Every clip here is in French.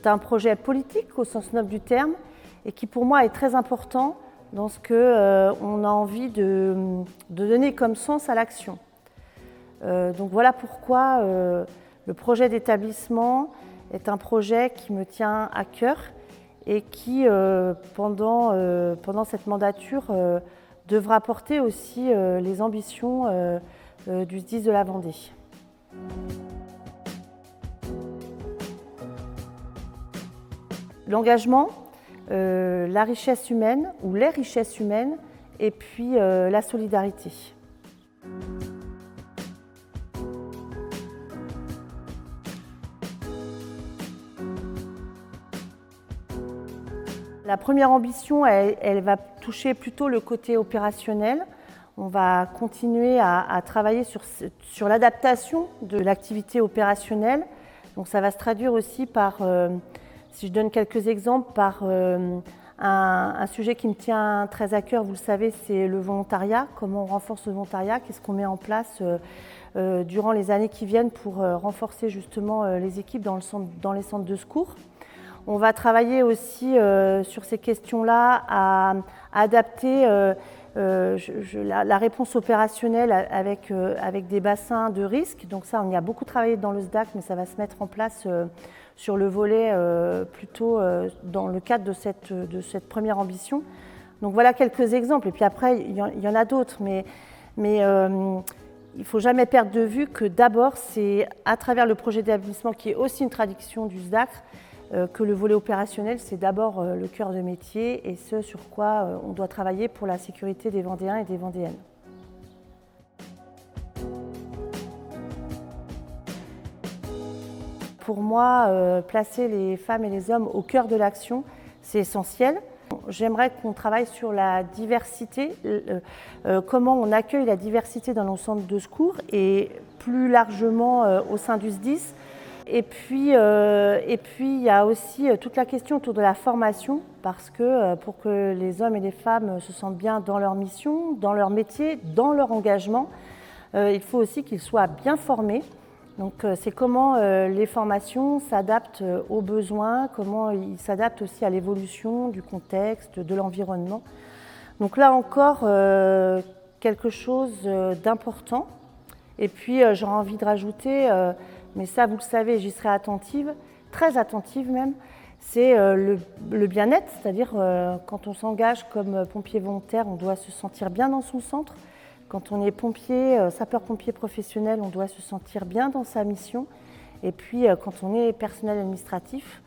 C'est un projet politique au sens noble du terme et qui pour moi est très important dans ce qu'on a envie de donner comme sens à l'action. Donc voilà pourquoi le projet d'établissement est un projet qui me tient à cœur et qui, pendant cette mandature, devra porter aussi les ambitions du SDIS de la Vendée. L'engagement, la richesse humaine ou les richesses humaines et puis la solidarité. La première ambition, elle va toucher plutôt le côté opérationnel. On va continuer à travailler sur l'adaptation de l'activité opérationnelle. Donc ça va se traduire aussi par, si je donne quelques exemples, par un sujet qui me tient très à cœur, vous le savez, c'est le volontariat. Comment on renforce le volontariat? Qu'est-ce qu'on met en place durant les années qui viennent pour renforcer justement les équipes dans les centres de secours? On va travailler aussi sur ces questions-là à adapter la réponse opérationnelle avec des bassins de risque. Donc ça, on y a beaucoup travaillé dans le SDAC, mais ça va se mettre en place sur le volet plutôt dans le cadre de cette première ambition. Donc voilà quelques exemples. Et puis après, il y en a d'autres, mais il ne faut jamais perdre de vue que d'abord, c'est à travers le projet d'établissement qui est aussi une traduction du SDAC, que le volet opérationnel, c'est d'abord le cœur de métier et ce sur quoi on doit travailler pour la sécurité des Vendéens et des Vendéennes. Pour moi, placer les femmes et les hommes au cœur de l'action, c'est essentiel. J'aimerais qu'on travaille sur la diversité, comment on accueille la diversité dans nos centres de secours et plus largement au sein du SDIS. Et puis, il y a aussi toute la question autour de la formation, parce que pour que les hommes et les femmes se sentent bien dans leur mission, dans leur métier, dans leur engagement, il faut aussi qu'ils soient bien formés. Donc c'est comment les formations s'adaptent aux besoins, comment ils s'adaptent aussi à l'évolution du contexte, de l'environnement. Donc là encore, quelque chose d'important. Et puis j'aurais envie de rajouter, mais ça vous le savez, j'y serai attentive, très attentive même, c'est le bien-être, c'est-à-dire quand on s'engage comme pompier volontaire, on doit se sentir bien dans son centre. Quand on est pompier, sapeur-pompier professionnel, on doit se sentir bien dans sa mission. Et puis quand on est personnel administratif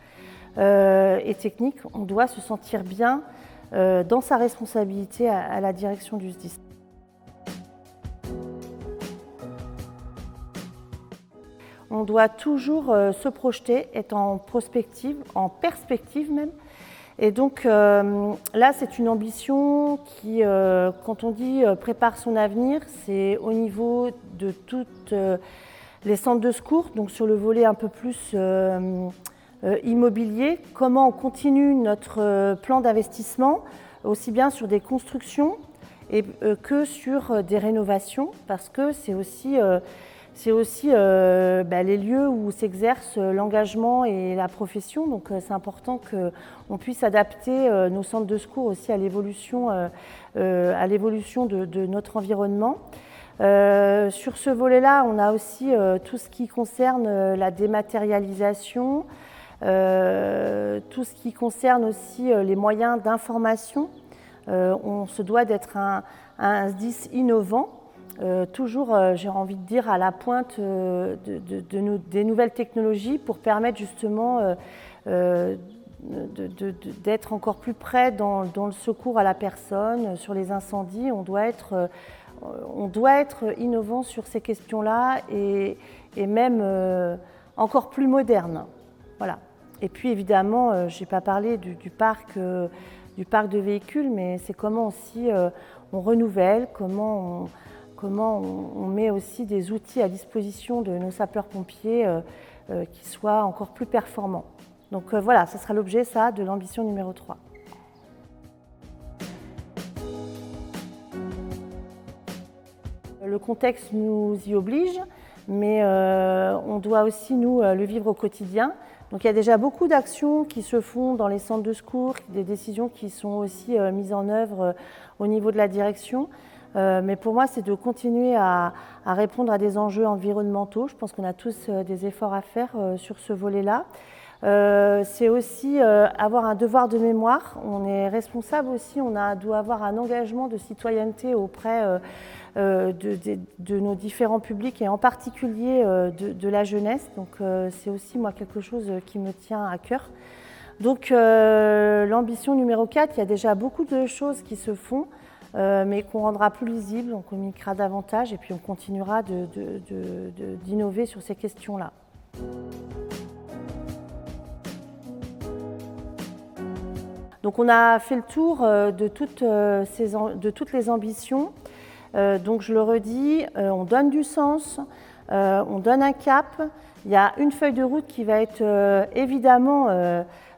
et technique, on doit se sentir bien dans sa responsabilité à la direction du SDIS. On doit toujours se projeter, être en prospective, en perspective même. Et donc là, c'est une ambition qui, quand on dit prépare son avenir, c'est au niveau de toutes les centres de secours, donc sur le volet un peu plus immobilier, comment on continue notre plan d'investissement, aussi bien sur des constructions que sur des rénovations, parce que c'est aussi les lieux où s'exerce l'engagement et la profession. Donc c'est important qu'on puisse adapter nos centres de secours aussi à l'évolution de notre environnement. Sur ce volet-là, on a aussi tout ce qui concerne la dématérialisation, tout ce qui concerne aussi les moyens d'information. On se doit d'être un SDIS innovant. Toujours, j'ai envie de dire, à la pointe des nouvelles technologies pour permettre justement d'être encore plus près dans le secours à la personne, sur les incendies. On doit être innovant sur ces questions-là et même encore plus moderne. Voilà. Et puis évidemment, je n'ai pas parlé du parc de véhicules, mais c'est comment aussi on renouvelle, comment on met aussi des outils à disposition de nos sapeurs-pompiers qui soient encore plus performants. Donc voilà, ce sera l'objet de l'ambition numéro 3. Le contexte nous y oblige, mais on doit aussi, nous, le vivre au quotidien. Donc il y a déjà beaucoup d'actions qui se font dans les centres de secours, des décisions qui sont aussi mises en œuvre au niveau de la direction. Mais pour moi, c'est de continuer à répondre à des enjeux environnementaux. Je pense qu'on a tous des efforts à faire sur ce volet-là. C'est aussi avoir un devoir de mémoire. On est responsable aussi, doit avoir un engagement de citoyenneté auprès de nos différents publics et en particulier de la jeunesse. Donc c'est aussi moi quelque chose qui me tient à cœur. Donc l'ambition numéro 4, il y a déjà beaucoup de choses qui se font, mais qu'on rendra plus lisibles, on communiquera davantage et puis on continuera d'innover sur ces questions-là. Donc on a fait le tour de toutes les ambitions. Donc je le redis, on donne du sens, on donne un cap. Il y a une feuille de route qui va être évidemment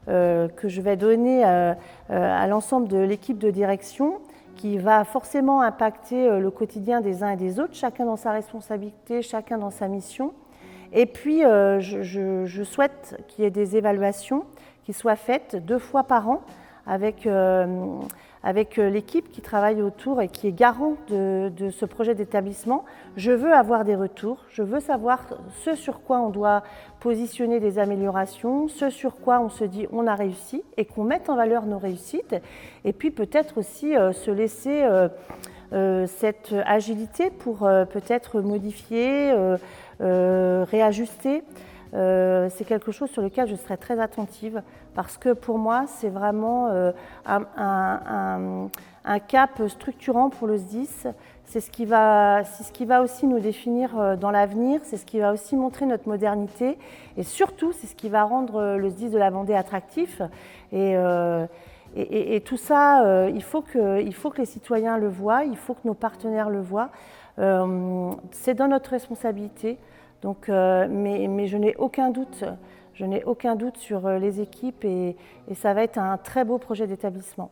que je vais donner à l'ensemble de l'équipe de direction, qui va forcément impacter le quotidien des uns et des autres, chacun dans sa responsabilité, chacun dans sa mission. Et puis je souhaite qu'il y ait des évaluations qui soient faites 2 fois par an avec l'équipe qui travaille autour et qui est garant de ce projet d'établissement. Je veux avoir des retours, je veux savoir ce sur quoi on doit positionner des améliorations, ce sur quoi on se dit on a réussi et qu'on mette en valeur nos réussites. Et puis peut-être aussi se laisser cette agilité pour peut-être modifier, réajuster. C'est quelque chose sur lequel je serai très attentive parce que pour moi, c'est vraiment un cap structurant pour le SDIS. C'est ce qui va aussi nous définir dans l'avenir, c'est ce qui va aussi montrer notre modernité et surtout, c'est ce qui va rendre le SDIS de la Vendée attractif. Et tout ça, il faut que les citoyens le voient, il faut que nos partenaires le voient. C'est dans notre responsabilité. Donc, mais je n'ai aucun doute sur les équipes et ça va être un très beau projet d'établissement.